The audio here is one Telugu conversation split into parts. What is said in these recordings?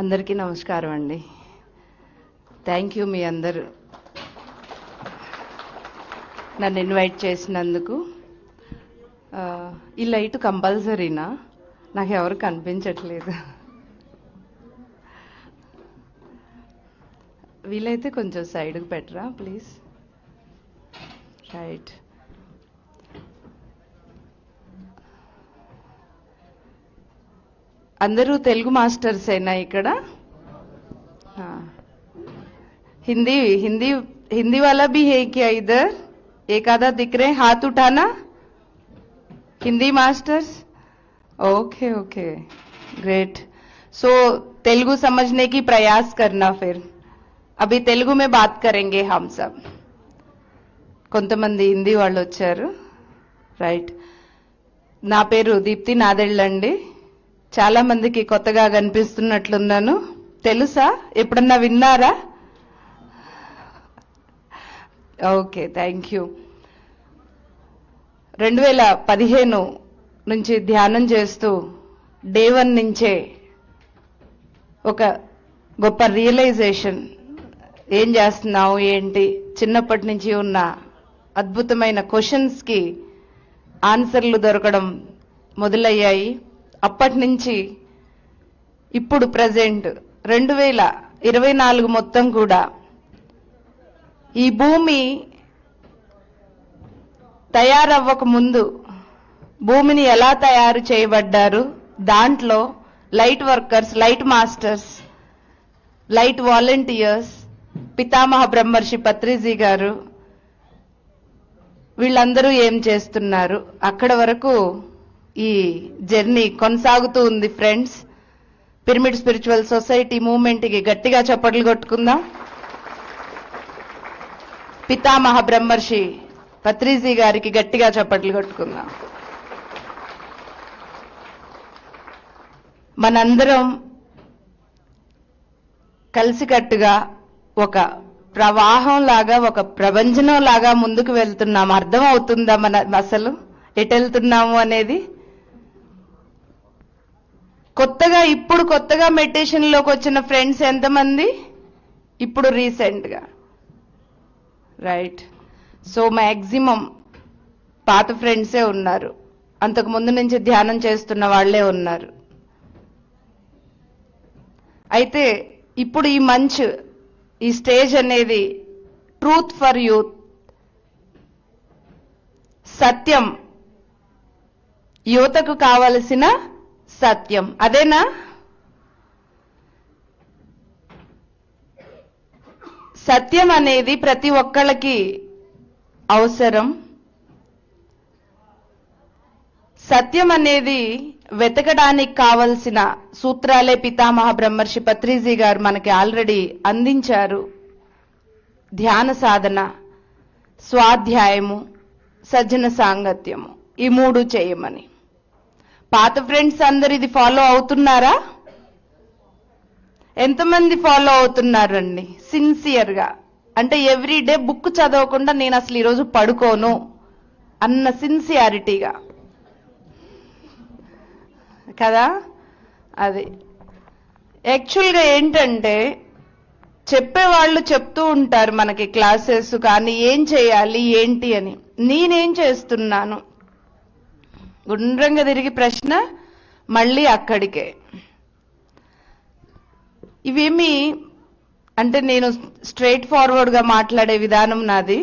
అందరికీ నమస్కారం అండి. థ్యాంక్ యూ మీ అందరు నన్ను ఇన్వైట్ చేసినందుకు. ఈ లైట్ కంపల్సరీనా? నాకు ఎవరు కనిపించట్లేదు. వీలైతే కొంచెం సైడ్కి పెట్టరా ప్లీజ్. రైట్. అందరూ తెలుగు మాస్టర్స్ అయినా ఇక్కడ? हिंदी हिंदी हिंदी वाला भी है क्या इधर? एक आधा दिख रहे, हाथ उठाना. Hindi masters? Okay okay great. So Telugu समझने की प्रयास करना. फिर अभी तेलुगु में बात करेंगे हम सब. కొంతమంది హిందీ వాళ్ళు వచ్చారు. రైట్. నా పేరు దీప్తి నాదెళ్ళండి. చాలా మందికి కొత్తగా కనిపిస్తున్నట్లున్నాను. తెలుసా? ఎప్పుడన్నా విన్నారా? Okay, thank you. 2015 నుంచి ధ్యానం చేస్తూ డే 1 నుంచే ఒక గొప్ప రియలైజేషన్. ఏం చేస్తున్నావు ఏంటి, చిన్నప్పటి నుంచి ఉన్న అద్భుతమైన క్వశ్చన్స్కి ఆన్సర్లు దొరకడం మొదలయ్యాయి. అప్పటి నుంచి ఇప్పుడు ప్రజెంట్ 2024 మొత్తం కూడా ఈ భూమి తయారవ్వక ముందు భూమిని ఎలా తయారు చేయబడ్డారు, దాంట్లో light workers, light masters, light volunteers, పితామహ బ్రహ్మర్షి పత్రిజీ గారు, వీళ్ళందరూ ఏం చేస్తున్నారు, అక్కడ వరకు ఈ జర్నీ కొనసాగుతూ ఉంది ఫ్రెండ్స్. పిరమిడ్ స్పిరిచువల్ సొసైటీ మూవ్మెంట్కి గట్టిగా చప్పట్లు కొట్టుకుందాం. పితామహ బ్రహ్మర్షి పత్రిజీ గారికి గట్టిగా చప్పట్లు కొట్టుకుందాం. మనందరం కలిసికట్టుగా ఒక ప్రవాహం లాగా, ఒక ప్రపంచం లాగా ముందుకు వెళ్తున్నాం. అర్థం అవుతుందా మన అసలు ఎటు వెళ్తున్నాము అనేది? ఇప్పుడు కొత్తగా మెడిటేషన్లోకి వచ్చిన ఫ్రెండ్స్ ఎంతమంది ఇప్పుడు రీసెంట్గా? రైట్. సో మ్యాక్సిమం పాత ఫ్రెండ్సే ఉన్నారు, అంతకు ముందు నుంచి ధ్యానం చేస్తున్న వాళ్లే ఉన్నారు. అయితే ఇప్పుడు ఈ మంచ్, ఈ స్టేజ్ అనేది ట్రూత్ ఫర్ యూత్, సత్యం, యువతకు కావలసిన సత్యం. అదేనా? సత్యం అనేది ప్రతి ఒక్కళ్ళకి అవసరం. సత్యం అనేది వెతకడానికి కావలసిన సూత్రాలే పితామహ బ్రహ్మర్షి పత్రిజీ గారు మనకి ఆల్రెడీ అందించారు. ధ్యాన సాధన, స్వాధ్యాయము, సజ్జన సాంగత్యము, ఈ 3 చేయమని. పాత ఫ్రెండ్స్ అందరు ఇది ఫాలో అవుతున్నారా? ఎంతమంది ఫాలో అవుతున్నారండి సిన్సియర్గా? అంటే ఎవ్రీడే బుక్ చదవకుండా నేను అసలు ఈరోజు పడుకోను అన్న సిన్సియారిటీగా కదా? అది యాక్చువల్గా ఏంటంటే, చెప్పేవాళ్ళు చెప్తూ ఉంటారు మనకి క్లాసెస్, కానీ ఏం చేయాలి ఏంటి అని. నేనేం చేస్తున్నాను? గుండ్రంగా తిరిగి ప్రశ్న మళ్ళీ అక్కడికే. ఇవేమి అంటే నేను స్ట్రైట్ ఫార్వర్డ్గా మాట్లాడే విధానం నాది.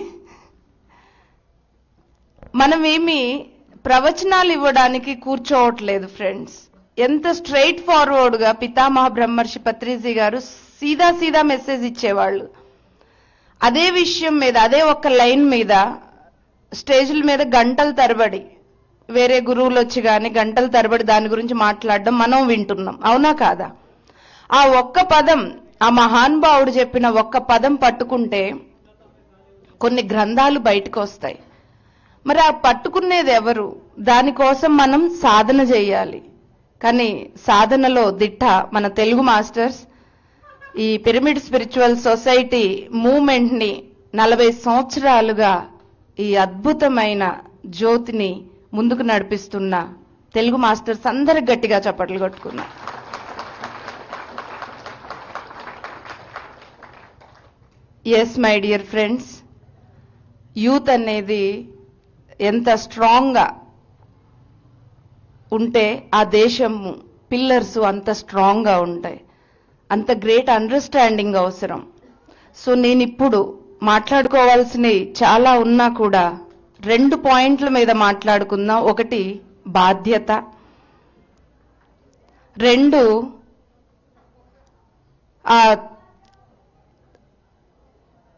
మనమేమి ప్రవచనాలు ఇవ్వడానికి కూర్చోవట్లేదు ఫ్రెండ్స్. ఎంత స్ట్రైట్ ఫార్వర్డ్గా పితామహ బ్రహ్మర్షి పత్రిజీ గారు సీదా మెసేజ్ ఇచ్చేవాళ్ళు. అదే విషయం మీద, అదే ఒక్క లైన్ మీద స్టేజ్ల మీద గంటల తరబడి వేరే గురువులు వచ్చి కానీ గంటల తరబడి దాని గురించి మాట్లాడడం మనం వింటున్నాం. అవునా కాదా? ఆ ఒక్క పదం, ఆ మహానుభావుడు చెప్పిన ఒక్క పదం పట్టుకుంటే కొన్ని గ్రంథాలు బయటకు వస్తాయి. మరి ఆ పట్టుకునేది ఎవరు? దానికోసం మనం సాధన చేయాలి. కానీ సాధనలో దిట్ట మన తెలుగు మాస్టర్స్. ఈ పిరమిడ్ స్పిరిచువల్ సొసైటీ మూవ్మెంట్ని 40 సంవత్సరాలుగా ఈ అద్భుతమైన జ్యోతిని ముందుకు నడిపిస్తున్న తెలుగు మాస్టర్స్ అందరికి గట్టిగా చప్పట్లు కొట్టుకున్నారు. Yes my dear friends, youth అనేది ఎంత స్ట్రాంగ్గా ఉంటే ఆ దేశము పిల్లర్స్ అంత స్ట్రాంగ్గా ఉంటాయి. అంత గ్రేట్ అండర్స్టాండింగ్ అవసరం. సో నేను ఇప్పుడు మాట్లాడుకోవాల్సినవి చాలా ఉన్నా కూడా 2 పాయింట్ల మీద మాట్లాడుకుందాం. ఒకటి బాధ్యత, 2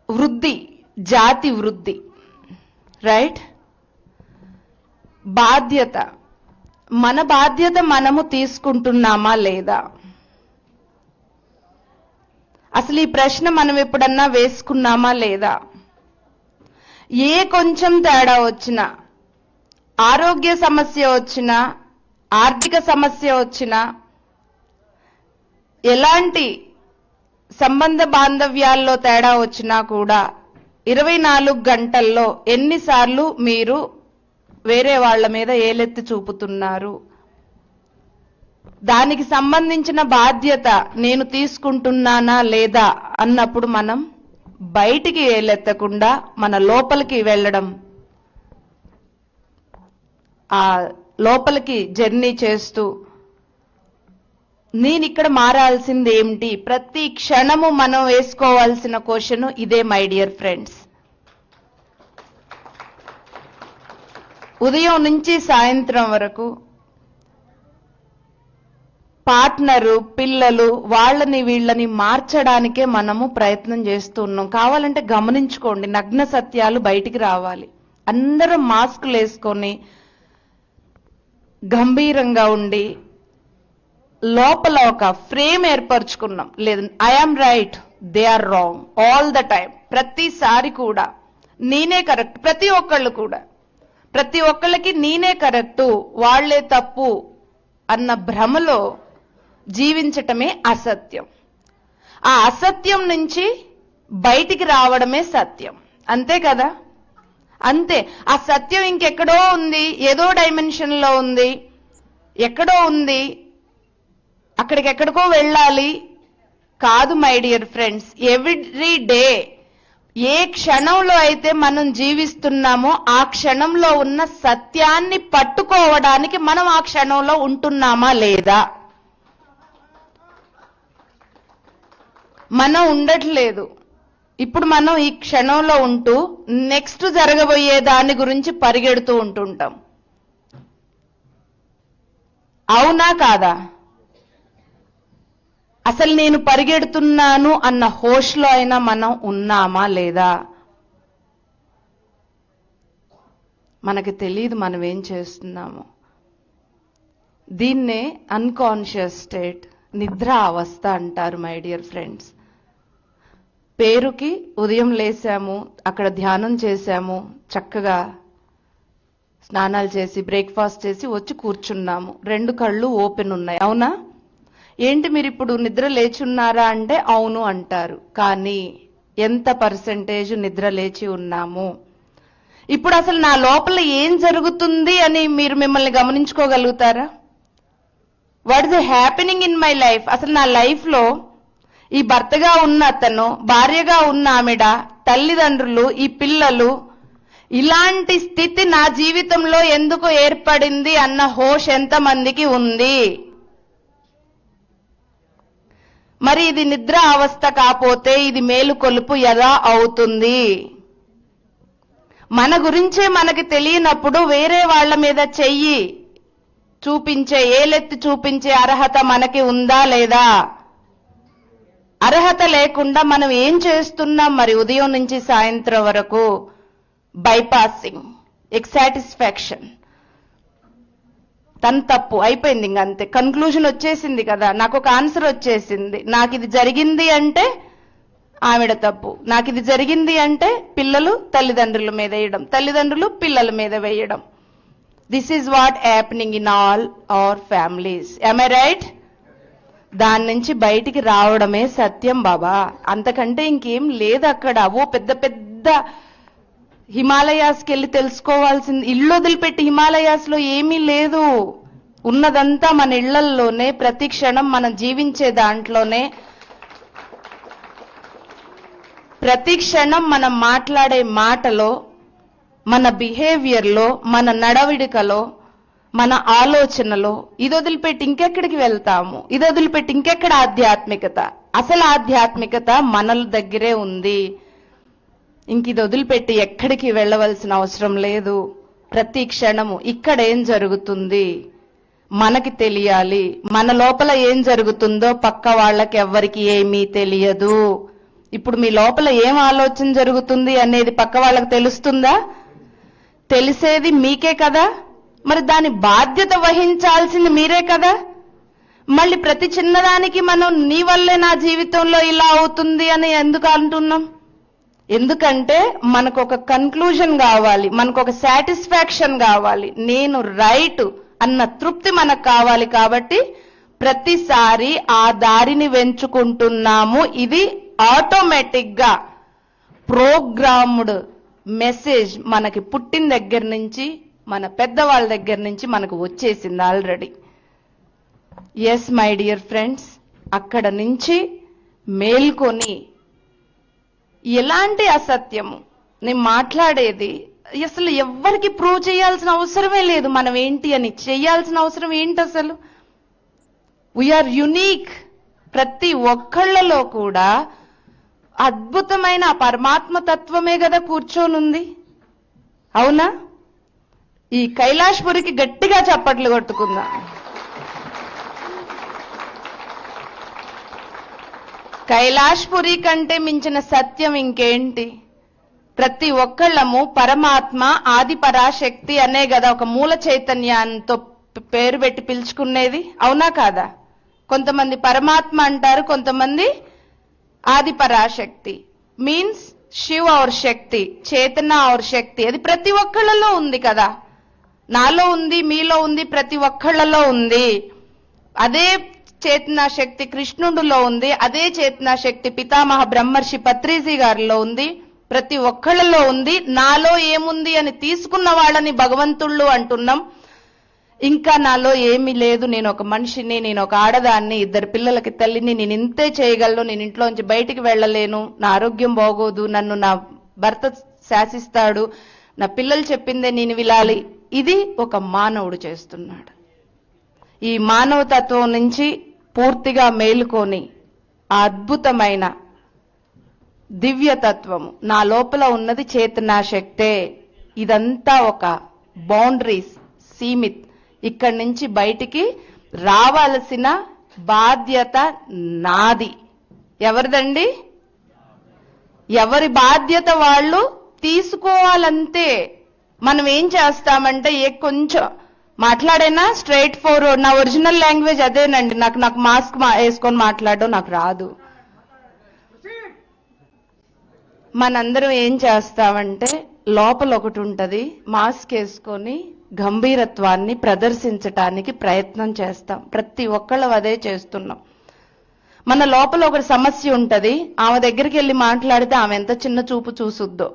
వృద్ధి, జాతి వృద్ధి. రైట్? బాధ్యత, మన బాధ్యత మనము తీసుకుంటున్నామా లేదా? అసలు ఈ ప్రశ్న మనం ఎప్పుడన్నా వేసుకున్నామా లేదా? ఏ కొంచెం తేడా వచ్చినా, ఆరోగ్య సమస్య వచ్చినా, ఆర్థిక సమస్య వచ్చినా, ఎలాంటి సంబంధ బాంధవ్యాల్లో తేడా వచ్చినా కూడా 24 గంటల్లో ఎన్నిసార్లు మీరు వేరే వాళ్ళ మీద ఏలెత్తి చూపుతున్నారు? దానికి సంబంధించిన బాధ్యత నేను తీసుకుంటున్నానా లేదా అన్నప్పుడు మనం బయటికి ఏలెత్తకుండా మన లోపలికి వెళ్ళడం, ఆ లోపలికి జర్నీ చేస్తూ నేను ఇక్కడ మారాల్సింది ఏమిటి? ప్రతి క్షణము మనం వేసుకోవాల్సిన క్వశ్చన్ ఇదే మై డియర్ ఫ్రెండ్స్. ఉదయం నుంచి సాయంత్రం వరకు పార్ట్నరు, పిల్లలు, వాళ్ళని వీళ్ళని మార్చడానికే మనము ప్రయత్నం చేస్తూ ఉన్నాం. కావాలంటే గమనించుకోండి, నగ్న సత్యాలు బయటికి రావాలి. అందరం మాస్కులు వేసుకొని గంభీరంగా ఉండి లోపల ఒక ఫ్రేమ్ ఏర్పరచుకున్నాం. లేదు, I am right, they are wrong all the time. ప్రతిసారి కూడా నేనే కరెక్ట్, ప్రతి ఒక్కళ్ళకి నేనే కరెక్టు, వాళ్లే తప్పు అన్న భ్రమలో జీవించటమే అసత్యం. ఆ అసత్యం నుంచి బయటికి రావడమే సత్యం. అంతే కదా? అంతే. ఆ సత్యం ఇంకెక్కడో ఉంది, ఏదో డైమెన్షన్ లో ఉంది, ఎక్కడో ఉంది, అక్కడికెక్కడికో వెళ్ళాలి కాదు my dear friends. Every day ఏ క్షణంలో అయితే మనం జీవిస్తున్నామో ఆ క్షణంలో ఉన్న సత్యాన్ని పట్టుకోవడానికి మనం ఆ క్షణంలో ఉంటున్నామా లేదా? మనం ఉండట్లేదు. ఇప్పుడు మనం ఈ క్షణంలో ఉంటూ నెక్స్ట్ జరగబోయే దాని గురించి పరిగెడుతూ ఉంటుంటాం. అవునా కాదా? అసలు నేను పరిగెడుతున్నాను అన్న హోష్లో అయినా మనం ఉన్నామా లేదా? మనకి తెలియదు మనం ఏం చేస్తున్నాము. దీన్నే అన్కాన్షియస్ స్టేట్, నిద్ర అవస్థ అంటారు మై డియర్ ఫ్రెండ్స్. పేరుకి ఉదయం లేసాము, అక్కడ ధ్యానం చేశాము, చక్కగా స్నానాలు చేసి బ్రేక్ఫాస్ట్ చేసి వచ్చి కూర్చున్నాము, 2 కళ్ళు ఓపెన్ ఉన్నాయి. అవునా? ఏంటి మీరు ఇప్పుడు నిద్ర లేచున్నారా అంటే అవును అంటారు. కానీ ఎంత పర్సెంటేజ్ నిద్ర లేచి ఉన్నాము? ఇప్పుడు అసలు నా లోపల ఏం జరుగుతుంది అని మీరు మిమ్మల్ని గమనించుకోగలుగుతారా? What is happening in my life? అసలు నా లైఫ్ లో ఈ భర్తగా ఉన్న అతను, భార్యగా ఉన్న ఆమెడ, తల్లిదండ్రులు, ఈ పిల్లలు, ఇలాంటి స్థితి నా జీవితంలో ఎందుకు ఏర్పడింది అన్న హోష్ ఎంతమందికి ఉంది? మరి ఇది నిద్ర అవస్థ కాకపోతే ఇది మేలుకొలుపు ఎలా అవుతుంది? మన గురించే మనకి తెలియనప్పుడు వేరే వాళ్ళ మీద చెయ్యి చూపించే, ఏలెత్తి చూపించే అర్హత మనకి ఉందా లేదా? అర్హత లేకుండా మనం ఏం చేస్తున్నాం మరి? ఉదయం నుంచి సాయంత్రం వరకు బైపాసింగ్, ఎక్సాటిస్ఫాక్షన్. తన తప్పు అయిపోయింది, ఇంకంతే. కన్క్లూజన్ వచ్చేసింది కదా, నాకు ఒక ఆన్సర్ వచ్చేసింది. నాకు ఇది జరిగింది అంటే ఆవిడ తప్పు, నాకు ఇది జరిగింది అంటే పిల్లలు తల్లిదండ్రుల మీద వేయడం, తల్లిదండ్రులు పిల్లల మీద వేయడం. This is what happening in all our families. Am I right? దాని నుంచి బయటికి రావడమే సత్యం బాబా. అంతకంటే ఇంకేం లేదు అక్కడ. ఓ పెద్ద పెద్ద హిమాలయాస్కి వెళ్ళి తెలుసుకోవాల్సింది. ఇల్లు వదిలిపెట్టి హిమాలయాస్ లో ఏమీ లేదు. ఉన్నదంతా మన ఇళ్లల్లోనే, ప్రతి క్షణం మనం జీవించే దాంట్లోనే. ప్రతి క్షణం మనం మాట్లాడే మాటలో, మన బిహేవియర్లో, మన నడవడికలో, మన ఆలోచనలో ఇది వదిలిపెట్టి ఇంకెక్కడికి వెళ్తాము? ఇది వదిలిపెట్టి ఇంకెక్కడ ఆధ్యాత్మికత? అసలు ఆధ్యాత్మికత మన దగ్గరే ఉంది. ఇంక ఇది వదిలిపెట్టి ఎక్కడికి వెళ్ళవలసిన అవసరం లేదు. ప్రతి క్షణము ఇక్కడ ఏం జరుగుతుంది మనకి తెలియాలి. మన లోపల ఏం జరుగుతుందో పక్క వాళ్ళకి ఎవ్వరికి ఏమీ తెలియదు. ఇప్పుడు మీ లోపల ఏం ఆలోచన జరుగుతుంది అనేది పక్క వాళ్ళకి తెలుస్తుందా? తెలిసేది మీకే కదా. మరి దాని బాధ్యత వహించాల్సింది మీరే కదా. మళ్ళీ ప్రతి చిన్నదానికి మనం నీ వల్లే నా జీవితంలో ఇలా అవుతుంది అని ఎందుకు అంటున్నాం? ఎందుకంటే మనకు ఒక కన్క్లూజన్ కావాలి, మనకు ఒక సాటిస్ఫాక్షన్ కావాలి, నేను రైట్ అన్న తృప్తి మనకు కావాలి. కాబట్టి ప్రతిసారి ఆ దారిని వెంచుకుంటున్నాము. ఇది ఆటోమేటిక్ గా ప్రోగ్రామ్డ్ మెసేజ్ మనకి పుట్టిన దగ్గర నుంచి, మన పెద్దవాళ్ళ దగ్గర నుంచి మనకు వచ్చేసింది already. Yes my dear friends, అక్కడ నుంచి మేల్కొని ఎలాంటి అసత్యము నేను మాట్లాడేది అసలు ఎవ్వరికి ప్రూవ్ చేయాల్సిన అవసరమే లేదు. మనం ఏంటి అని చేయాల్సిన అవసరం ఏంటి అసలు? We're unique. ప్రతి ఒక్కళ్ళలో కూడా అద్భుతమైన పరమాత్మ తత్వమే కదా కూర్చోనుంది. అవునా? ఈ కైలాష్పురికి గట్టిగా చప్పట్లు కొట్టుకుందాం. కైలాష్పురి కంటే మించిన సత్యం ఇంకేంటి? ప్రతి ఒక్కళ్ళము పరమాత్మ, ఆది పరాశక్తి అనే కదా ఒక మూల చైతన్యంతో పేరు పెట్టి పిలుచుకునేది. అవునా కాదా? కొంతమంది పరమాత్మ అంటారు, కొంతమంది ఆది పరాశక్తి. మీన్స్ శివ ఔర్ శక్తి, చేతన ఔర్ శక్తి. అది ప్రతి ఒక్కళ్ళలో ఉంది కదా. నాలో ఉంది, మీలో ఉంది, ప్రతి ఒక్కళ్ళలో ఉంది. అదే చేతనా శక్తి కృష్ణుడిలో ఉంది, అదే చేతనా శక్తి పితామహ బ్రహ్మర్షి పత్రిజీ గారిలో ఉంది, ప్రతి ఒక్కళ్ళలో ఉంది. నాలో ఏముంది అని తీసుకున్న వాళ్ళని భగవంతుళ్ళు అంటున్నాం. ఇంకా నాలో ఏమీ లేదు, నేను ఒక మనిషిని, నేను ఒక ఆడదాన్ని, 2 పిల్లలకి తల్లిని, నేను ఇంతే చేయగలను, నేను ఇంట్లోంచి బయటికి వెళ్ళలేను, నా ఆరోగ్యం బాగోదు, నన్ను నా భర్త శాసిస్తాడు, నా పిల్లలు చెప్పిందే నేను వినాలి. ఇది ఒక మానవుడు చేస్తున్నాడు. ఈ మానవతత్వం నుంచి పూర్తిగా మేలుకొని ఆ అద్భుతమైన దివ్యతత్వము నా లోపల ఉన్నది చేతనా శక్తే. ఇదంతా ఒక బౌండరీస్, సీమిత్. ఇక్కడి నుంచి బయటికి రావాల్సిన బాధ్యత నాది. ఎవరిదండి? ఎవరి బాధ్యత వాళ్ళు తీసుకోవాలంతే. మనం ఏం చేస్తామంటే కొంచెం మాట్లాడేనా స్ట్రైట్ ఫార్వర్డ్, నా ఒరిజినల్ లాంగ్వేజ్ అదేనండి, నాకు మాస్క్ వేసుకొని మాట్లాడడం నాకు రాదు. మనందరం ఏం చేస్తామంటే లోపల ఒకటి ఉంటది, మాస్క్ వేసుకొని గంభీరత్వాన్ని ప్రదర్శించటానికి ప్రయత్నం చేస్తాం. ప్రతి ఒక్కళ్ళం అదే చేస్తున్నాం. మన లోపల ఒక సమస్య ఉంటది, ఆమె దగ్గరికి వెళ్ళి మాట్లాడితే ఆమె ఎంత చిన్న చూపు చూసుద్దో.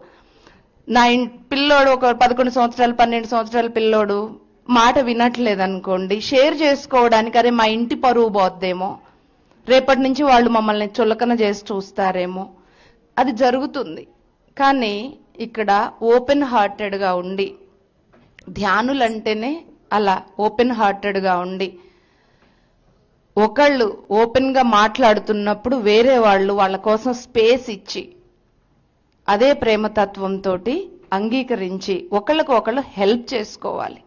నా పిల్లోడు ఒక 11 సంవత్సరాలు 12 సంవత్సరాల పిల్లోడు మాట వినట్లేదనుకోండి, షేర్ చేసుకోవడానికి అరే మా ఇంటి పరువు పోద్దేమో, రేపటి నుంచి వాళ్ళు మమ్మల్ని చులకన చేసి చూస్తారేమో, అది జరుగుతుంది. కానీ ఇక్కడ ఓపెన్ హార్టెడ్గా ఉండి, ధ్యానులంటేనే అలా ఓపెన్ హార్టెడ్గా ఉండి, ఒకళ్ళు ఓపెన్గా మాట్లాడుతున్నప్పుడు వేరే వాళ్ళు వాళ్ళ కోసం స్పేస్ ఇచ్చి, అదే ప్రేమతత్వంతో అంగీకరించి ఒకళ్ళకు ఒకళ్ళు హెల్ప్ చేసుకోవాలి.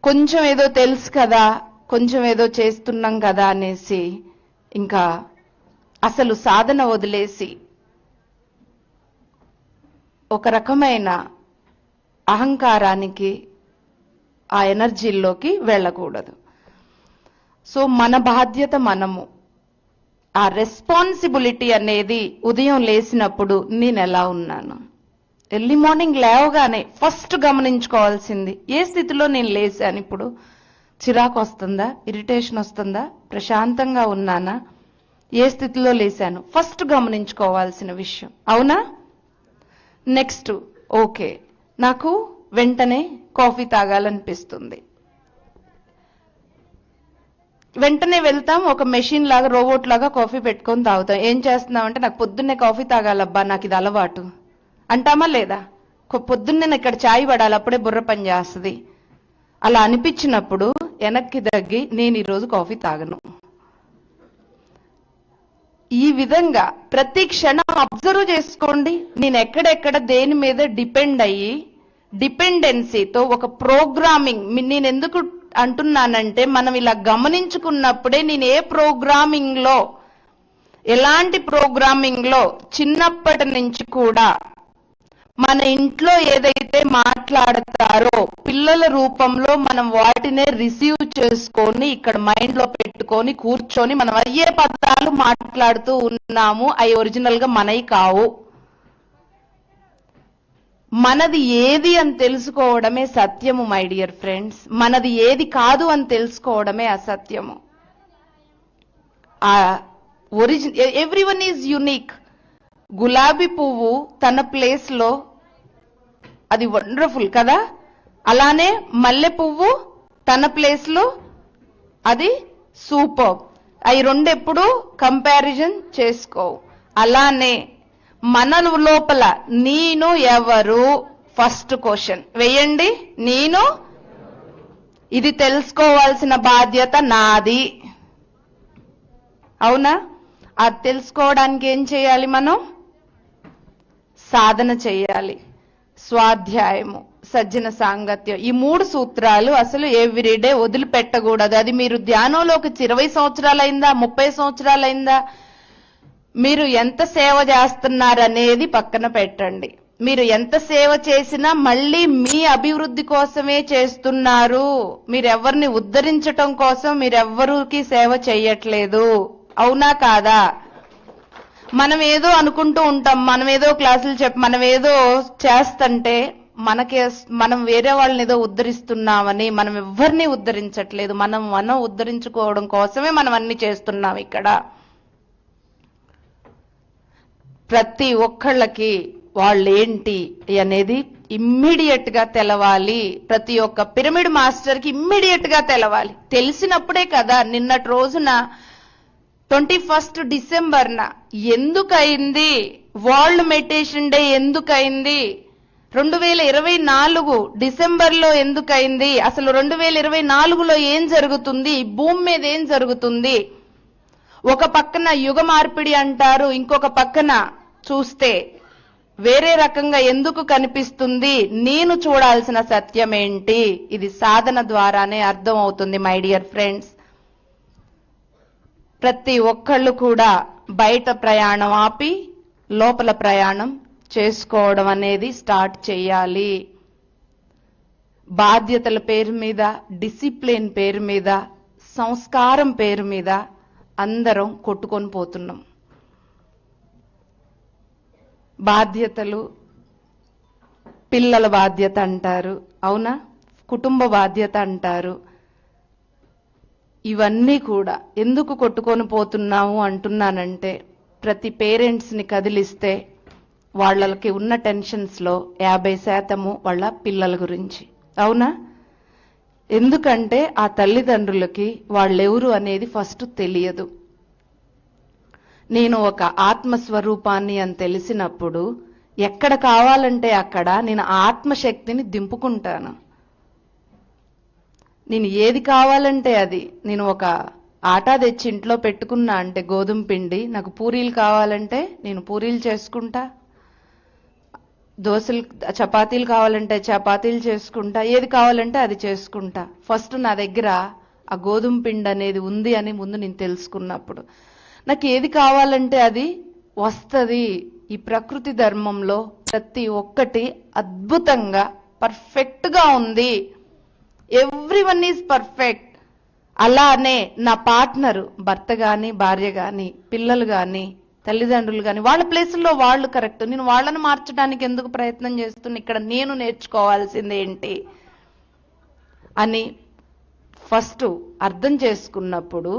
కొంచెం ఏదో తెలుసు కదా, కొంచెం ఏదో చేస్తున్నాం కదా అనేసి ఇంకా అసలు సాధన వదిలేసి ఒక రకమైన అహంకారానికి, ఆ ఎనర్జీల్లోకి వెళ్ళకూడదు. సో మన బాధ్యత మనము, ఆ రెస్పాన్సిబిలిటీ అనేది ఉదయం లేచినప్పుడు నేను ఎలా ఉన్నాను, ఎర్లీ మార్నింగ్ లేవగానే ఫస్ట్ గమనించుకోవాల్సింది ఏ స్థితిలో నేను లేచాను. ఇప్పుడు చిరాకు వస్తుందా, ఇరిటేషన్ వస్తుందా, ప్రశాంతంగా ఉన్నానా, ఏ స్థితిలో లేచాను ఫస్ట్ గమనించుకోవాల్సిన విషయం. అవునా? నెక్స్ట్, ఓకే నాకు వెంటనే కాఫీ తాగాలనిపిస్తుంది, వెంటనే వెళ్తాం, ఒక మెషిన్ లాగా రోబోట్ లాగా కాఫీ పెట్టుకొని తాగుతాం. ఏం చేస్తున్నాం అంటే, నాకు పొద్దున్నే కాఫీ తాగాలబ్బా, నాకు ఇది అలవాటు అంటామా లేదా? పొద్దున్నే నాకు ఇక్కడ చాయ్ పడాలి, అప్పుడే బుర్ర పని చేస్తుంది. అలా అనిపించినప్పుడు వెనక్కి తగ్గి నేను ఈరోజు కాఫీ తాగను. ఈ విధంగా ప్రతి క్షణం అబ్జర్వ్ చేసుకోండి. నేను ఎక్కడెక్కడ దేని మీద డిపెండ్ అయ్యి, డిపెండెన్సీతో ఒక ప్రోగ్రామింగ్. నేను ఎందుకు అంటున్నానంటే, మనం ఇలా గమనించుకున్నప్పుడే నేను ఏ ప్రోగ్రామింగ్ లో, ఎలాంటి ప్రోగ్రామింగ్ లో చిన్నప్పటి నుంచి కూడా మన ఇంట్లో ఏదైతే మాట్లాడతారో పిల్లల రూపంలో మనం వాటినే రిసీవ్ చేసుకొని ఇక్కడ మైండ్ లో పెట్టుకొని కూర్చొని మనం అయ్యే పదాలు మాట్లాడుతూ ఉన్నాము. అవి ఒరిజినల్ గా మనవి కావు. మనది ఏది అని తెలుసుకోవడమే సత్యము మై డియర్ ఫ్రెండ్స్. మనది ఏది కాదు అని తెలుసుకోవడమే అసత్యము. Everyone is unique. గులాబీ పువ్వు తన ప్లేస్ లో అది వండర్ఫుల్ కదా, అలానే మల్లె పువ్వు తన ప్లేస్ లో అది సూపర్. అవి రెండు ఎప్పుడు కంపారిజన్ చేసుకోవు. అలానే మన లోపల నేను ఎవరు, ఫస్ట్ క్వశ్చన్ వేయండి. నేను, ఇది తెలుసుకోవాల్సిన బాధ్యత నాది. అవునా? అది తెలుసుకోవడానికి ఏం చేయాలి? మనం సాధన చేయాలి. స్వాధ్యాయము, సజ్జన సాంగత్యం, ఈ 3 సూత్రాలు అసలు ఎవ్రీడే వదిలిపెట్టకూడదు. అది మీరు ధ్యానంలోకి 20 సంవత్సరాలైందా, 30 సంవత్సరాలైందా, మీరు ఎంత సేవ చేస్తున్నారనేది పక్కన పెట్టండి. మీరు ఎంత సేవ చేసినా మళ్ళీ మీ అభివృద్ధి కోసమే చేస్తున్నారు. మీరెవరిని ఉద్ధరించటం కోసం మీరెవ్వరికి సేవ చేయట్లేదు. అవునా కాదా? మనం ఏదో అనుకుంటూ ఉంటాం, మనం ఏదో క్లాసులు మనం ఏదో చేస్తుంటే మనం వేరే వాళ్ళని ఏదో ఉద్ధరిస్తున్నామని. మనం ఎవరిని ఉద్ధరించట్లేదు. మనం ఉద్ధరించుకోవడం కోసమే మనం అన్ని చేస్తున్నాం. ఇక్కడ ప్రతి ఒక్కళ్ళకి వాళ్ళేంటి అనేది ఇమ్మీడియట్ గా తెలవాలి. ప్రతి ఒక్క పిరమిడ్ మాస్టర్ కి ఇమ్మీడియట్ గా తెలవాలి. తెలిసినప్పుడే కదా నిన్నటి రోజున 21 డిసెంబర్న ఎందుకయింది, వరల్డ్ మెడిటేషన్ డే ఎందుకయింది, 2024 డిసెంబర్లో ఎందుకయింది, అసలు 2024లో ఏం జరుగుతుంది, భూమి మీద ఏం జరుగుతుంది. ఒక పక్కన యుగ మార్పిడి అంటారు, ఇంకొక పక్కన చూస్తే వేరే రకంగా ఎందుకు కనిపిస్తుంది, నేను చూడాల్సిన సత్యం ఏంటి, ఇది సాధన ద్వారానే అర్థం అవుతుంది మై డియర్ ఫ్రెండ్స్. ప్రతి ఒక్కళ్ళు కూడా బయట ప్రయాణం ఆపి లోపల ప్రయాణం చేసుకోవడం అనేది స్టార్ట్ చేయాలి. బాధ్యతల పేరు మీద, డిసిప్లిన్ పేరు మీద, సంస్కారం పేరు మీద అందరం కొట్టుకొని పోతున్నాం. బాధ్యతలు, పిల్లల బాధ్యత అంటారు, అవునా, కుటుంబ బాధ్యత అంటారు. ఇవన్నీ కూడా ఎందుకు కొట్టుకొని పోతున్నాము అంటున్నానంటే, ప్రతి పేరెంట్స్ ని కదిలిస్తే వాళ్ళకి ఉన్న టెన్షన్స్ లో 50% వాళ్ళ పిల్లల గురించి. అవునా? ఎందుకంటే ఆ తల్లిదండ్రులకి వాళ్ళెవరు అనేది ఫస్ట్ తెలియదు. నేను ఒక ఆత్మస్వరూపాన్ని అని తెలిసినప్పుడు ఎక్కడ కావాలంటే అక్కడ నేను ఆత్మశక్తిని దింపుకుంటాను. నేను ఏది కావాలంటే అది, నేను ఒక ఆటా తెచ్చి ఇంట్లో పెట్టుకున్నా అంటే గోధుమ పిండి, నాకు పూరీలు కావాలంటే నేను పూరీలు చేసుకుంటా, దోశలు చపాతీలు కావాలంటే చపాతీలు చేసుకుంటా, ఏది కావాలంటే అది చేసుకుంటా. ఫస్ట్ నా దగ్గర ఆ గోధుమ పిండి అనేది ఉంది అని ముందు నేను తెలుసుకున్నప్పుడు నాకు ఏది కావాలంటే అది వస్తుంది. ఈ ప్రకృతి ధర్మంలో ప్రతి ఒక్కటి అద్భుతంగా పర్ఫెక్ట్ గా ఉంది. Everyone is perfect. అలానే నా పార్ట్నర్, భర్త గాని, భార్య గాని, పిల్లలు గాని, తల్లిదండ్రులు గాని, వాళ్ళ ప్లేసుల్లో వాళ్ళు కరెక్ట్. నేను వాళ్ళని మార్చడానికి ఎందుకు ప్రయత్నం చేస్తున్నా, ఇక్కడ నేను నేర్చుకోవాల్సింది ఏంటి అని ఫస్ట్ అర్థం చేసుకున్నప్పుడు,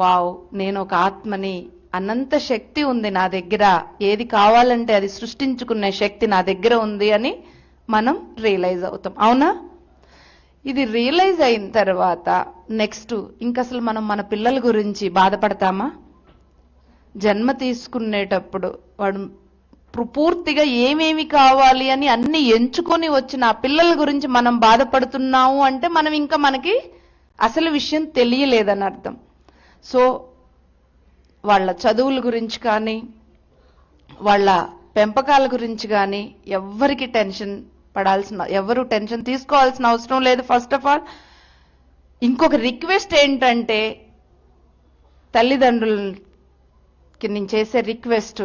వావ్, నేను ఒక ఆత్మని, అనంత శక్తి ఉంది నా దగ్గర, ఏది కావాలంటే అది సృష్టించుకునే శక్తి నా దగ్గర ఉంది అని మనం రియలైజ్ అవుతాం. అవునా? ఇది రియలైజ్ అయిన తర్వాత నెక్స్ట్ ఇంక అసలు మనం మన పిల్లల గురించి బాధపడతామా? జన్మ తీసుకునేటప్పుడు వాడు పూర్తిగా ఏమేమి కావాలి అని అన్ని ఎంచుకొని వచ్చిన ఆ పిల్లల గురించి మనం బాధపడుతున్నాము అంటే మనం ఇంకా మనకి అసలు విషయం తెలియలేదని అర్థం. సో వాళ్ళ చదువుల గురించి కానీ వాళ్ళ పెంపకాల గురించి కానీ ఎవరికి ఎవరు టెన్షన్ తీసుకోవాల్సిన అవసరం లేదు. ఫస్ట్ ఆఫ్ ఆల్ ఇంకొక రిక్వెస్ట్ ఏంటంటే, తల్లిదండ్రులకి నేను చేసే రిక్వెస్ట్,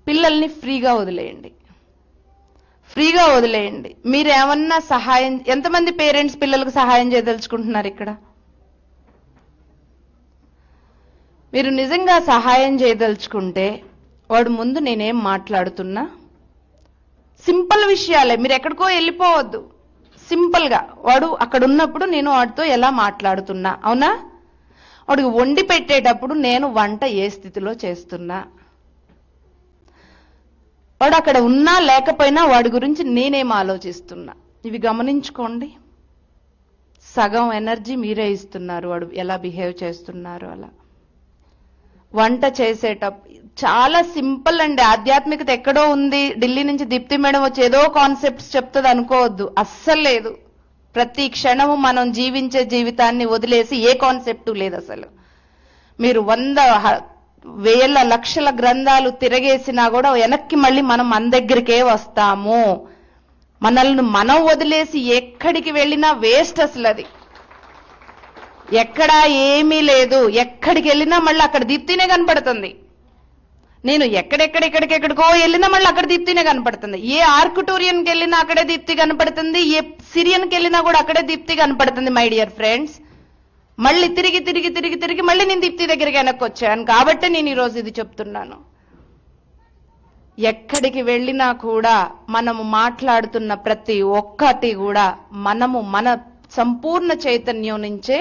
పిల్లల్ని ఫ్రీగా వదిలేయండి. ఫ్రీగా వదిలేయండి. మీరేమన్నా సహాయం, ఎంతమంది పేరెంట్స్ పిల్లలకు సహాయం చేయదలుచుకుంటున్నారు ఇక్కడ? మీరు నిజంగా సహాయం చేయదలుచుకుంటే వాడు ముందు నేనేం మాట్లాడుతున్నా సింపుల్ విషయాలే, మీరు ఎక్కడికో వెళ్ళిపోవద్దు. సింపుల్గా వాడు అక్కడ ఉన్నప్పుడు నేను వాడితో ఎలా మాట్లాడుతున్నా, అవునా? వాడికి వండి పెట్టేటప్పుడు నేను వంట ఏ స్థితిలో చేస్తున్నా, వాడు అక్కడ ఉన్నా లేకపోయినా వాడి గురించి నేనేం ఆలోచిస్తున్నా, ఇవి గమనించుకోండి. సగం ఎనర్జీ మీరే ఇస్తున్నారు వాడు ఎలా బిహేవ్ చేస్తున్నారు. అలా వంట చేసేటప్పుడు చాలా సింపుల్ అండి. ఆధ్యాత్మికత ఎక్కడో ఉంది, ఢిల్లీ నుంచి దీప్తి మేడం వచ్చి ఏదో కాన్సెప్ట్స్ చెప్తుంది అనుకోవద్దు, అస్సలు లేదు. ప్రతి క్షణము మనం జీవించే జీవితాన్ని వదిలేసి ఏ కాన్సెప్టు లేదు అసలు. మీరు 100,000 లక్షల గ్రంథాలు తిరగేసినా కూడా వెనక్కి మళ్ళీ మనం మన దగ్గరికే వస్తాము. మనల్ని మనం వదిలేసి ఎక్కడికి వెళ్ళినా వేస్ట్ అసలు. అది ఎక్కడా ఏమీ లేదు. ఎక్కడికి వెళ్ళినా మళ్ళీ అక్కడ దీప్తినే కనపడుతుంది. నేను ఎక్కడెక్కడికో వెళ్ళినా మళ్ళీ అక్కడ దీప్తినే కనపడుతుంది. ఏ ఆర్కిటోరియన్కి వెళ్ళినా అక్కడే దీప్తి కనపడుతుంది. ఏ సిరియన్కి వెళ్ళినా కూడా అక్కడే దీప్తి కనపడుతుంది. మై డియర్ ఫ్రెండ్స్, మళ్ళీ తిరిగి మళ్ళీ నేను దీప్తి దగ్గరికి వెనక్కి వచ్చాను. కాబట్టి నేను ఈరోజు ఇది చెప్తున్నాను. ఎక్కడికి వెళ్ళినా కూడా మనము మాట్లాడుతున్న ప్రతి ఒక్కటి కూడా మనము మన సంపూర్ణ చైతన్యం నుంచే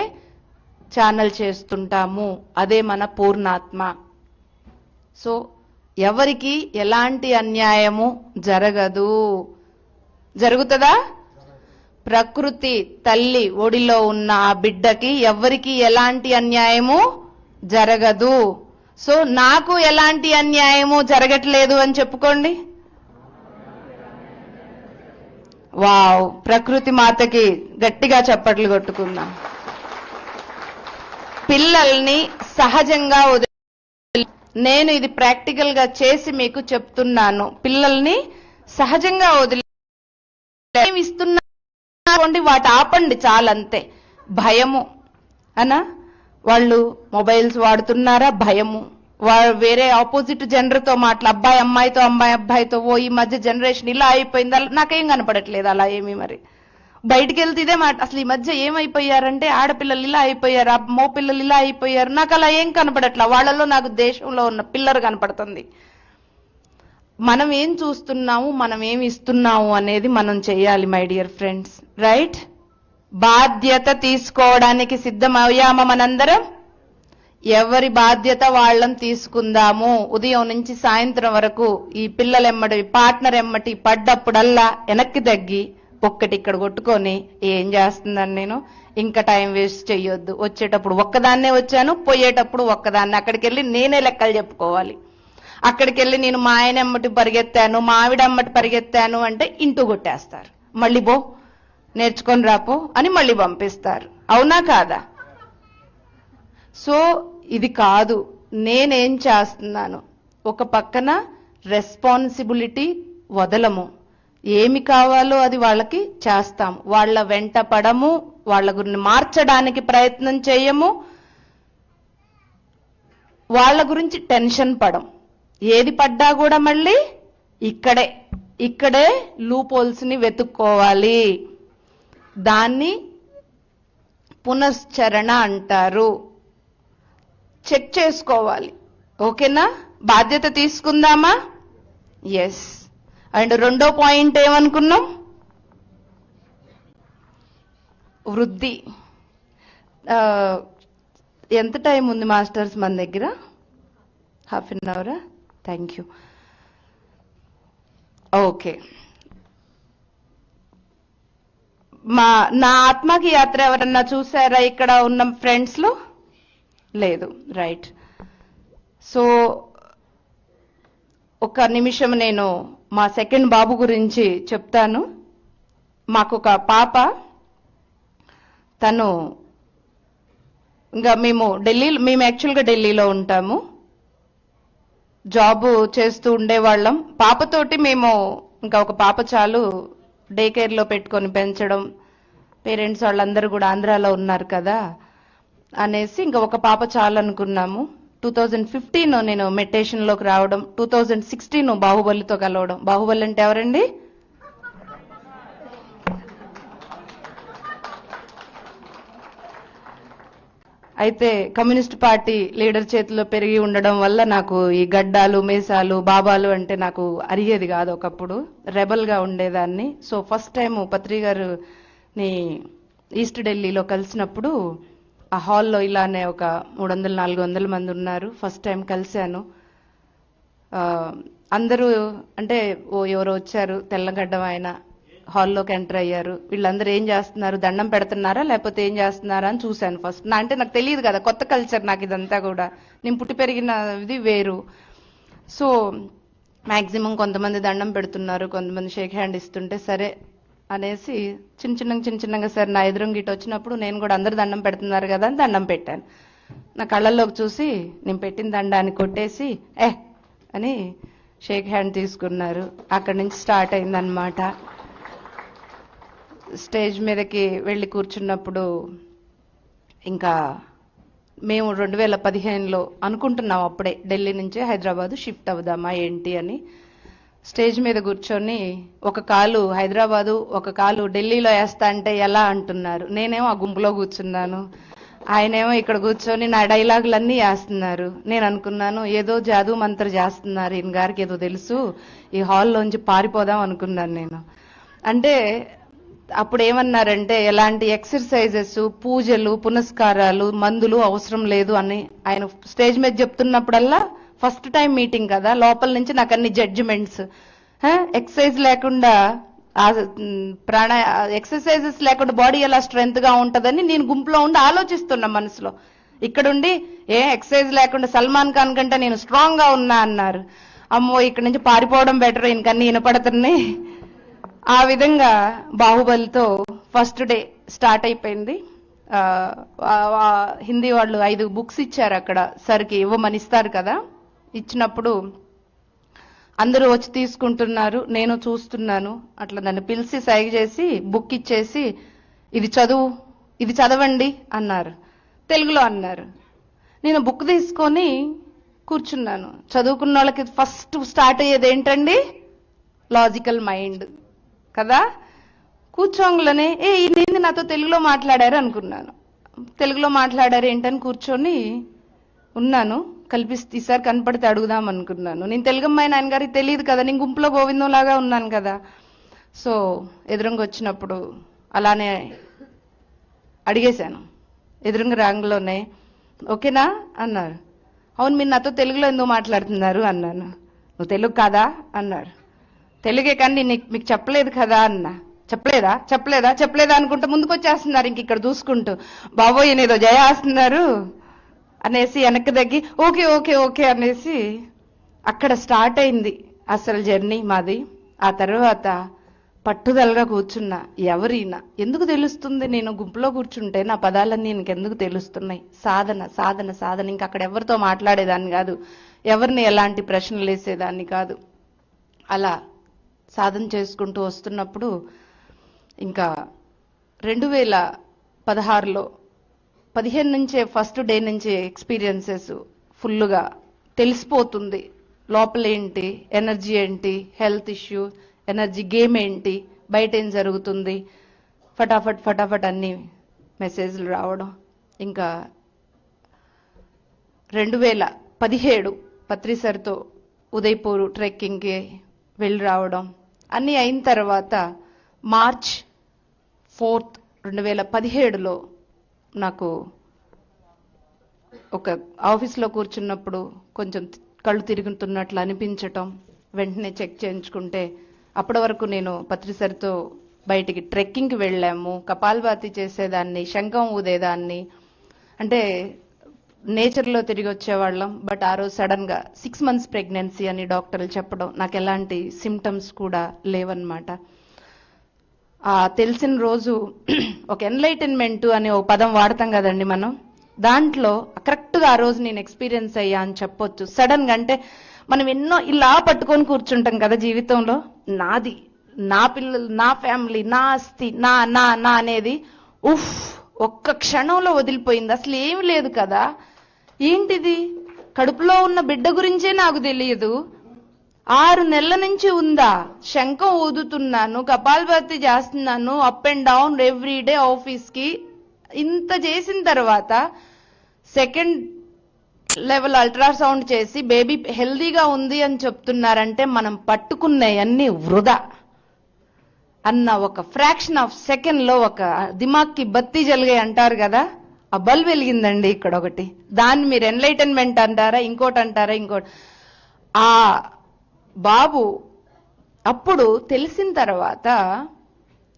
ఛానల్ చేస్తుంటాము. అదే మన పూర్ణాత్మ. సో ఎవరికి ఎలాంటి అన్యాయము జరగదు. జరుగుతుందా? ప్రకృతి తల్లి ఒడిలో ఉన్న ఆ బిడ్డకి ఎవరికి ఎలాంటి అన్యాయము జరగదు. సో నాకు ఎలాంటి అన్యాయము జరగట్లేదు అని చెప్పుకోండి. వావ్, ప్రకృతి మాతకి గట్టిగా చప్పట్లు కొట్టుకుందాం. పిల్లల్ని సహజంగా నేను ఇది ప్రాక్టికల్ గా చేసి మీకు చెప్తున్నాను. పిల్లల్ని సహజంగా ఇస్తున్నా వాటి ఆపండి చాలంతే. భయము అనా, వాళ్ళు మొబైల్స్ వాడుతున్నారా, భయము. వేరే ఆపోజిట్ జెండర్తో అబ్బాయి అమ్మాయితో, అమ్మాయి అబ్బాయితో, ఈ మధ్య జనరేషన్ ఇలా అయిపోయింది. నాకేం కనపడట్లేదు అలా ఏమీ. మరి బయటికి వెళ్తే ఇదే మాట. అసలు ఈ మధ్య ఏమైపోయారంటే ఆడపిల్లలు ఇలా అయిపోయారు, మో పిల్లలు ఇలా అయిపోయారు. నాకు అలా ఏం కనపడట్లా. వాళ్ళలో నాకు దేశంలో ఉన్న పిల్లలు కనపడుతుంది. మనం ఏం చూస్తున్నాము, మనం ఏం ఇస్తున్నాము అనేది మనం చేయాలి మై డియర్ ఫ్రెండ్స్. రైట్? బాధ్యత తీసుకోవడానికి సిద్ధమయ్యామా మనందరం? ఎవరి బాధ్యత వాళ్ళని తీసుకుందాము. ఉదయం నుంచి సాయంత్రం వరకు ఈ పిల్లలెమ్మటి, పార్ట్నర్ ఎమ్మటి పడ్డప్పుడల్లా వెనక్కి తగ్గి ఒక్కటి ఇక్కడ కొట్టుకొని, ఏం చేస్తుందని నేను ఇంకా టైం వేస్ట్ చెయ్యొద్దు. వచ్చేటప్పుడు ఒక్కదాన్నే వచ్చాను, పోయేటప్పుడు ఒక్కదాన్ని. అక్కడికి వెళ్ళి నేనే లెక్కలు చెప్పుకోవాలి. అక్కడికి వెళ్ళి నేను మా ఆయన ఎమ్మటి పరిగెత్తాను, మా ఆవిడ అమ్మటి పరిగెత్తాను అంటే ఇంటూ కొట్టేస్తారు. మళ్ళీ నేర్చుకొని రాపో అని మళ్ళీ పంపిస్తారు. అవునా కాదా? సో ఇది కాదు. నేనేం చేస్తున్నాను, ఒక పక్కన రెస్పాన్సిబిలిటీ వదలము. ఏమి కావాలో అది వాళ్ళకి చేస్తాము. వాళ్ళ వెంట పడము, వాళ్ళ గురించి మార్చడానికి ప్రయత్నం చేయము, వాళ్ళ గురించి టెన్షన్ పడం. ఏది పడ్డా కూడా మళ్ళీ ఇక్కడే లూప్ హోల్స్ ని వెతుక్కోవాలి. దాన్ని పునశ్చరణ అంటారు. చెక్ చేసుకోవాలి. ఓకేనా? బాధ్యత తీసుకుందామా? ఎస్. అండ్ రెండో పాయింట్ ఏమనుకున్నాం? వృద్ధి. ఎంత టైం ఉంది మాస్టర్స్ మన దగ్గర? హాఫ్ అన్ అవరా? Thank you. ఓకే. నా ఆత్మకి యాత్ర ఎవరన్నా చూసారా ఇక్కడ ఉన్న ఫ్రెండ్స్ లో? లేదు, రైట్. సో ఒక నిమిషం నేను మా సెకండ్ బాబు గురించి చెప్తాను. మాకు ఒక పాప, తను ఇంకా మేము యాక్చువల్గా ఢిల్లీలో ఉంటాము, జాబ్ చేస్తూ ఉండేవాళ్ళం. పాపతోటి మేము ఇంకా ఒక పాప చాలు డే కేర్లో పెట్టుకొని పెంచడం, పేరెంట్స్ వాళ్ళందరూ కూడా ఆంధ్రాలో ఉన్నారు కదా అనేసి ఇంకా ఒక పాప చాలు అనుకున్నాము. 2015 నేను మెడిటేషన్లోకి రావడం, 2016 బాహుబలితో కలవడం. బాహుబలి అంటే ఎవరండి? అయితే కమ్యూనిస్ట్ పార్టీ లీడర్ చేతిలో పెరిగి ఉండడం వల్ల నాకు ఈ గడ్డాలు, మీసాలు, బాబాలు అంటే నాకు అరిగేది కాదు. ఒకప్పుడు రెబల్ గా ఉండేదాన్ని. సో ఫస్ట్ టైం పత్రి గారుని ఈస్ట్ ఢిల్లీలో కలిసినప్పుడు ఆ హాల్లో ఇలానే ఒక 300-400 మంది ఉన్నారు. ఫస్ట్ టైం కలిశాను. అందరూ అంటే ఎవరో వచ్చారు, తెల్లగడ్డం ఆయన హాల్లోకి ఎంటర్ అయ్యారు. వీళ్ళందరూ ఏం చేస్తున్నారు, దండం పెడుతున్నారా లేకపోతే ఏం చేస్తున్నారా అని చూశాను ఫస్ట్. అంటే నాకు తెలియదు కదా, కొత్త కల్చర్ నాకు ఇదంతా కూడా. నేను పుట్టి పెరిగిన ఇది వేరు. సో మాక్సిమం కొంతమంది దండం పెడుతున్నారు, కొంతమంది షేక్ హ్యాండ్ ఇస్తుంటే సరే అనేసి చిన్న చిన్నగా సార్ నా ఎదురుంగి ఇటు వచ్చినప్పుడు నేను కూడా అందరు దండం పెడుతున్నారు కదా అని దండం పెట్టాను. నా కళ్ళల్లోకి చూసి నేను పెట్టిన దండాన్ని కొట్టేసి అని షేక్ హ్యాండ్ తీసుకున్నారు. అక్కడి నుంచి స్టార్ట్ అయిందనమాట. స్టేజ్ మీదకి వెళ్ళి కూర్చున్నప్పుడు ఇంకా మేము 2015లో అనుకుంటున్నాం, అప్పుడే ఢిల్లీ నుంచి హైదరాబాద్ షిఫ్ట్ అవుదామా ఏంటి అని. స్టేజ్ మీద కూర్చొని ఒక కాలు హైదరాబాదు, ఒక కాలు ఢిల్లీలో వేస్తా అంటే ఎలా అంటున్నారు. నేనేమో ఆ గుంపులో కూర్చున్నాను, ఆయనేమో ఇక్కడ కూర్చొని నా డైలాగులన్నీ వేస్తున్నారు. నేను అనుకున్నాను ఏదో జాదూ మంత్ర చేస్తున్నారు, ఈయన గారికి ఏదో తెలుసు, ఈ హాల్లోంచి పారిపోదాం అనుకున్నాను నేను. అంటే అప్పుడు ఏమన్నారంటే ఎలాంటి ఎక్సర్సైజెస్, పూజలు, పునస్కారాలు, మందులు అవసరం లేదు అని ఆయన స్టేజ్ మీద చెప్తున్నప్పుడల్లా, ఫస్ట్ టైం మీటింగ్ కదా, లోపల నుంచి నాకు అన్ని జడ్జిమెంట్స్, ఎక్సర్సైజ్ లేకుండా ఎక్సర్సైజెస్ లేకుండా బాడీ ఎలా స్ట్రెంత్ గా ఉంటదని నేను గుంపులో ఉండి ఆలోచిస్తున్నా మనసులో. ఇక్కడుండి ఎక్సర్సైజ్ లేకుండా సల్మాన్ ఖాన్ కంటే నేను స్ట్రాంగ్ గా ఉన్నా అన్నారు. అమ్మో ఇక్కడ నుంచి పారిపోవడం బెటర్, ఇంకన్నీ వినపడుతున్నాయి. ఆ విధంగా బాహుబలితో ఫస్ట్ డే స్టార్ట్ అయిపోయింది. హిందీ వాళ్ళు 5 బుక్స్ ఇచ్చారు అక్కడ, సరికి ఇవ్వమని ఇస్తారు కదా. ఇచ్చినప్పుడు అందరూ వచ్చి తీసుకుంటున్నారు, నేను చూస్తున్నాను. అట్లా నన్ను పిలిచి సైగ చేసి బుక్ ఇచ్చేసి ఇది చదువు, ఇది చదవండి అన్నారు. తెలుగులో అన్నారు. నేను బుక్ తీసుకొని కూర్చున్నాను. చదువుకున్న వాళ్ళకి ఫస్ట్ స్టార్ట్ అయ్యేది ఏంటండి, లాజికల్ మైండ్ కదా. కూర్చోంగలోనే ఈయన నాతో తెలుగులో మాట్లాడారు అనుకున్నాను. తెలుగులో మాట్లాడారు ఏంటని కూర్చొని ఉన్నాను. కల్పిస్తే ఈసారి కనపడితే అడుగుదాం అనుకున్నాను. నేను తెలుగమ్మాయి, ఆయన గారికి తెలియదు కదా, నేను గుంపులో గోవిందం లాగా ఉన్నాను కదా. సో ఎదురుంగా వచ్చినప్పుడు అలానే అడిగేశాను. ఎదురుంగా రాంగ్లోనే ఓకేనా అన్నారు. అవును, మీరు నాతో తెలుగులో ఎందుకు మాట్లాడుతున్నారు అన్నాను. నువ్వు తెలుగు కాదా అన్నారు. తెలుగే కానీ మీకు చెప్పలేదు కదా అన్నా. చెప్పలేదా అనుకుంటూ ముందుకు వచ్చేస్తున్నారు. ఇంక ఇక్కడ చూసుకుంటూ బాబోయ్ ఏదో జయాస్తున్నారు అనేసి వెనక్కి తగ్గి ఓకే ఓకే ఓకే అనేసి అక్కడ స్టార్ట్ అయింది అసలు జర్నీ మాది. ఆ తర్వాత పట్టుదలగా కూర్చున్నా. ఎవరైనా ఎందుకు తెలుస్తుంది, నేను గుంపులో కూర్చుంటే నా పదాలన్నీ ఇంకెందుకు తెలుస్తున్నాయి. సాధన సాధన సాధన. ఇంక అక్కడ ఎవరితో మాట్లాడేదాన్ని కాదు, ఎవరిని ఎలాంటి ప్రశ్నలు వేసేదాన్ని కాదు. అలా సాధన చేసుకుంటూ వస్తున్నప్పుడు ఇంకా 2016లో 15 నుంచే ఫస్ట్ డే నుంచే ఎక్స్పీరియన్సెస్ ఫుల్గా తెలిసిపోతుంది. లోపల ఏంటి, ఎనర్జీ ఏంటి, హెల్త్ ఇష్యూ, ఎనర్జీ గేమ్ ఏంటి, బయట ఏం జరుగుతుంది, ఫటాఫట్ అన్ని మెసేజ్లు రావడం. ఇంకా 2017 పత్రి సార్తో ఉదయపూర్ ట్రెక్కింగ్కి వెళ్ళి రావడం అన్నీ అయిన తర్వాత మార్చ్ 4, 2017లో నాకు ఒక ఆఫీస్లో కూర్చున్నప్పుడు కొంచెం కళ్ళు తిరుగుతున్నట్లు అనిపించటం. వెంటనే చెక్ చేయించుకుంటే అప్పటి వరకు నేను పత్రి సార్తో బయటికి ట్రెక్కింగ్కి వెళ్ళాము, కపాల్భాతి చేసేదాన్ని, శంఖం ఊదేదాన్ని, అంటే నేచర్లో తిరిగి వచ్చేవాళ్ళం. బట్ ఆ రోజు సడన్గా 6 months ప్రెగ్నెన్సీ అని డాక్టర్లు చెప్పడం, నాకు ఎలాంటి సిమ్టమ్స్ కూడా లేవన్నమాట. తెలిసిన రోజు ఒక ఎన్లైటన్మెంట్ అనే ఒక పదం వాడతాం కదండి మనం, దాంట్లో కరెక్ట్గా ఆ రోజు నేను ఎక్స్పీరియన్స్ అయ్యా అని చెప్పొచ్చు. సడన్గా అంటే మనం ఎన్నో ఇలా పట్టుకొని కూర్చుంటాం కదా జీవితంలో, నాది, నా పిల్లలు, నా ఫ్యామిలీ, నా ఆస్తి, నా నా నా అనేది ఒక్క క్షణంలో వదిలిపోయింది. అసలు ఏమి లేదు కదా, ఏంటిది, కడుపులో ఉన్న బిడ్డ గురించే నాకు తెలియదు, 6 నెలల నుంచి ఉందా, శంఖం ఊదుతున్నాను, కపాల్భాతి చేస్తున్నాను, అప్ అండ్ డౌన్ ఎవ్రీడే ఆఫీస్కి, ఇంత చేసిన తర్వాత సెకండ్ లెవెల్ అల్ట్రాసౌండ్ చేసి బేబీ హెల్దీగా ఉంది అని చెప్తున్నారంటే మనం పట్టుకున్నాయన్నీ వృధా అన్న ఒక ఫ్రాక్షన్ ఆఫ్ సెకండ్ లో ఒక దిమాక్కి బత్తి జలిగాయి అంటారు కదా, ఆ బల్ వెలిగిందండి ఇక్కడ ఒకటి. దాన్ని మీరు ఎన్లైటన్మెంట్ అంటారా, ఇంకోటి అంటారా, ఇంకోటి. ఆ బాబు అప్పుడు తెలిసిన తర్వాత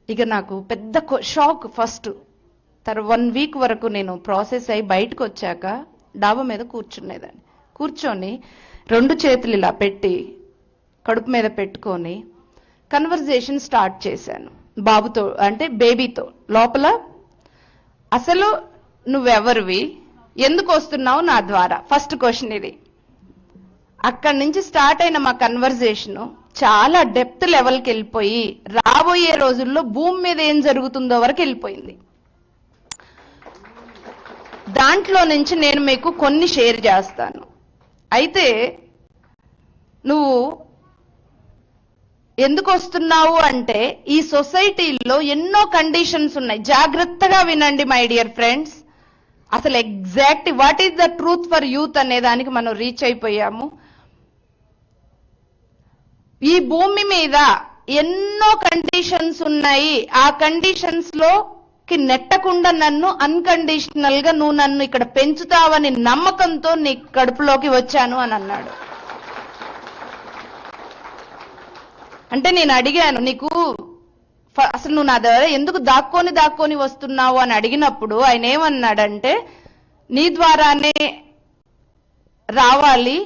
ఇక నాకు పెద్ద షాక్. ఫస్ట్ 1 week వరకు నేను ప్రాసెస్ అయి బయటకు వచ్చాక డాబా మీద కూర్చునేదాన్ని. కూర్చొని 2 చేతులు ఇలా పెట్టి కడుపు మీద పెట్టుకొని కన్వర్జేషన్ స్టార్ట్ చేశాను బాబుతో, అంటే బేబీతో. లోపల అసలు నువ్వెవరివి, ఎందుకు వస్తున్నావు నా ద్వారా, ఫస్ట్ క్వశ్చన్ ఇది. అక్కడి నుంచి స్టార్ట్ అయిన మా కన్వర్జేషన్ చాలా డెప్త్ లెవెల్కి వెళ్ళిపోయి రాబోయే రోజుల్లో భూమి మీద ఏం జరుగుతుందో వరకు వెళ్ళిపోయింది. దాంట్లో నుంచి నేను మీకు కొన్ని షేర్ చేస్తాను. అయితే నువ్వు ఎందుకు వస్తున్నావు అంటే, ఈ సొసైటీలో ఎన్నో కండిషన్స్ ఉన్నాయి. జాగ్రత్తగా వినండి మై డియర్ ఫ్రెండ్స్. అసలు exact what is the truth for youth అనే దానికి మనం రీచ్ అయిపోయాము. ఈ భూమి మీద ఎన్నో కండిషన్స్ ఉన్నాయి. ఆ కండిషన్స్ లోకి నెట్టకుండా నన్ను అన్కండిషనల్ గా నువ్వు నన్ను ఇక్కడ పెంచుతావని నమ్మకంతో నీ కడుపులోకి వచ్చాను అని అన్నాడు. అంటే నేను అడిగాను, నీకు అసలు నువ్వు నా దగ్గర ఎందుకు దాక్కొని వస్తున్నావు అని అడిగినప్పుడు ఆయన ఏమన్నాడంటే, నీ ద్వారానే రావాలి,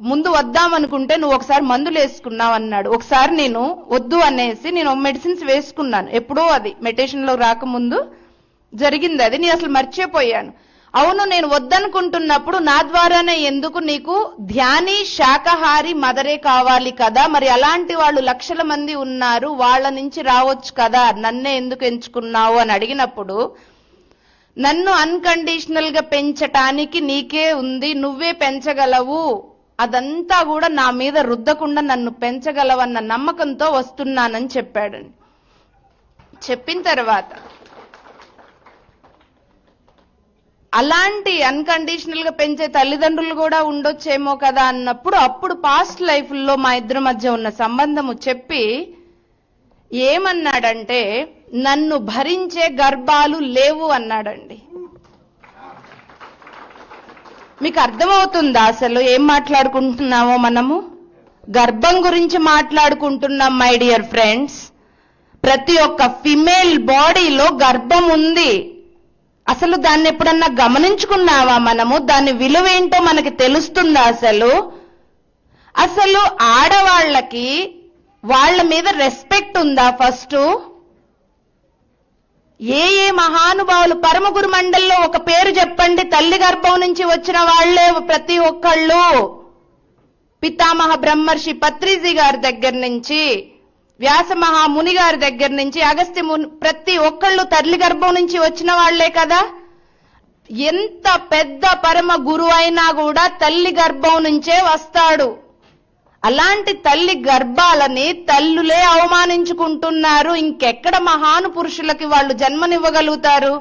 ముందు వద్దామనుకుంటే నువ్వు ఒకసారి మందులు వేసుకున్నావు అన్నాడు. ఒకసారి నేను వద్దు అనేసి నేను మెడిసిన్స్ వేసుకున్నాను, ఎప్పుడో అది మెడిటేషన్ లో రాకముందు జరిగింది. అది నేను అసలు మర్చిపోయాను. అవును, నేను వద్దనుకుంటున్నప్పుడు నా ద్వారానే ఎందుకు, నీకు ధ్యాని శాకాహారి మదరే కావాలి కదా, మరి అలాంటి వాళ్ళు లక్షల మంది ఉన్నారు, వాళ్ళ నుంచి రావచ్చు కదా, నన్నే ఎందుకు ఎంచుకున్నావు అని అడిగినప్పుడు, నన్ను అన్కండిషనల్ గా పెంచటానికి నీకే ఉంది, నువ్వే పెంచగలవు, అదంతా కూడా నా మీద రుద్దకుండా నన్ను పెంచగలవన్న నమ్మకంతో వస్తున్నానని చెప్పాడండి. చెప్పిన తర్వాత అలాంటి అన్కండిషనల్ గా పెంచే తల్లిదండ్రులు కూడా ఉండొచ్చేమో కదా అన్నప్పుడు, అప్పుడు పాస్ట్ లైఫ్ లో మా ఇద్దరి మధ్య ఉన్న సంబంధము చెప్పి ఏమన్నాడంటే, నన్ను భరించే గర్భాలు లేవు అన్నాడండి. మీకు అర్థమవుతుందా అసలు ఏం మాట్లాడుకుంటున్నామో? మనము గర్భం గురించి మాట్లాడుకుంటున్నాం మై డియర్ ఫ్రెండ్స్. ప్రతి ఒక్క ఫిమేల్ బాడీలో గర్భం ఉంది. అసలు దాన్ని ఎప్పుడన్నా గమనించుకున్నావా మనము? దాని విలువ ఏంటో మనకి తెలుస్తుందా అసలు? అసలు ఆడవాళ్ళకి వాళ్ళ మీద రెస్పెక్ట్ ఉందా? ఫస్ట్ ఏ మహానుభావులు, పరమగురు మండలిలో ఒక పేరు చెప్పండి, తల్లి గర్భం నుంచి వచ్చిన వాళ్లే ప్రతి ఒక్కళ్ళు. పితామహ బ్రహ్మర్షి పత్రిజీ గారి దగ్గర నుంచి, వ్యాస మహాముని గారి దగ్గర నుంచి, అగస్త్య ముని, ప్రతి ఒక్కళ్ళు తల్లి గర్భం నుంచి వచ్చిన వాళ్లే కదా. ఎంత పెద్ద పరమ గురువు అయినా కూడా తల్లి గర్భం నుంచే వస్తాడు. అలాంటి తల్లి గర్భాలని తల్లులే అవమానించుకుంటున్నారు. ఇంకెక్కడ మహాను పురుషులకి వాళ్ళు జన్మనివ్వగలుగుతారు?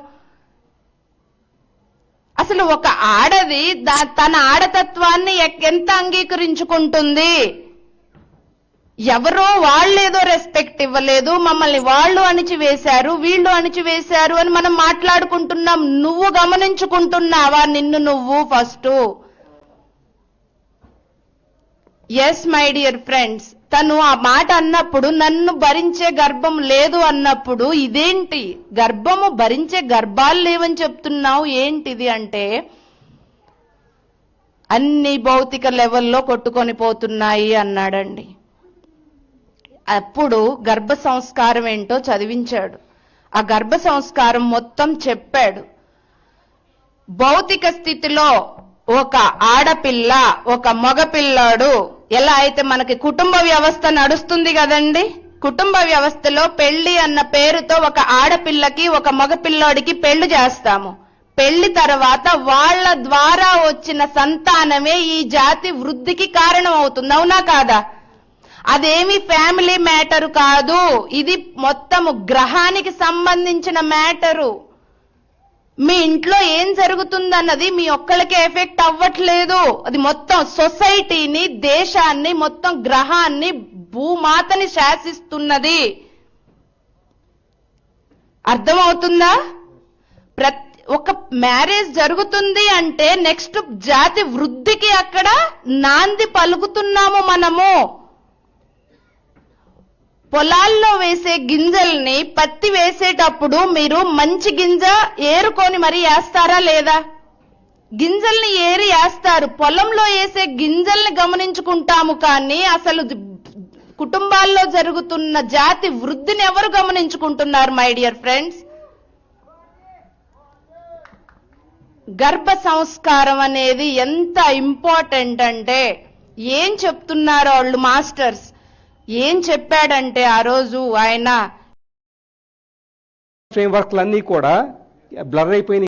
అసలు ఒక ఆడది తన ఆడతత్వాన్ని ఎంత అంగీకరించుకుంటుంది? ఎవరో వాళ్ళేదో రెస్పెక్ట్ ఇవ్వలేదు, మమ్మల్ని వాళ్ళు అణిచివేశారు, వీళ్ళు అణిచివేశారు అని మనం మాట్లాడుకుంటున్నాం. నువ్వు గమనించుకుంటున్నావా నిన్ను నువ్వు first? Yes my dear friends, తను ఆ మాట అన్నప్పుడు నన్ను భరించే గర్భం లేదు అన్నప్పుడు ఇదేంటి గర్భము భరించే గర్భాలు లేవని చెప్తున్నావు ఏంటిది అంటే అన్ని భౌతిక లెవెల్లో కొట్టుకొని పోతున్నాయి అన్నాడండి. అప్పుడు గర్భ సంస్కారం ఏంటో చదివించాడు. ఆ గర్భ సంస్కారం మొత్తం చెప్పాడు. భౌతిక స్థితిలో ఒక ఆడపిల్ల ఒక మగపిల్లాడు ఎలా అయితే మనకి కుటుంబ వ్యవస్థ నడుస్తుంది కదండి, కుటుంబ వ్యవస్థలో పెళ్లి అన్న పేరుతో ఒక ఆడపిల్లకి ఒక మగపిల్లాడికి పెళ్లి చేస్తాము. పెళ్లి తర్వాత వాళ్ళ ద్వారా వచ్చిన సంతానమే ఈ జాతి వృద్ధికి కారణం అవుతుంది, అవునా కాదా? అదేమి ఫ్యామిలీ మ్యాటర్ కాదు, ఇది మొత్తము గ్రహానికి సంబంధించిన మ్యాటరు. మీ ఇంట్లో ఏం జరుగుతుందన్నది మీ ఒక్కళ్ళకే ఎఫెక్ట్ అవ్వట్లేదు, అది మొత్తం సొసైటీని, దేశాన్ని, మొత్తం గ్రహాన్ని, భూమాతని శాసిస్తున్నది. అర్థమవుతుందా? ఒక మ్యారేజ్ జరుగుతుంది అంటే నెక్స్ట్ జాతి వృద్ధికి అక్కడ నాంది పలుకుతున్నాము మనము. పొలాల్లో వేసే గింజల్ని పత్తి వేసేటప్పుడు మీరు మంచి గింజ ఏరుకొని మరి వేస్తారా లేదా? గింజల్ని ఏరి వేస్తారు. పొలంలో వేసే గింజల్ని గమనించుకుంటాము కానీ అసలు కుటుంబాల్లో జరుగుతున్న జాతి వృద్ధిని ఎవరు గమనించుకుంటున్నారు మై డియర్ ఫ్రెండ్స్? గర్భ సంస్కారం అనేది ఎంత ఇంపార్టెంట్ అంటే ఏం చెప్తున్నారు వాళ్ళు మాస్టర్స్, ఏం చెప్పాడంటే ఆ రోజు ఆయన ఫ్రేమ్వర్క్లన్నీ కూడా బ్లర్ అయిపోయినాయి.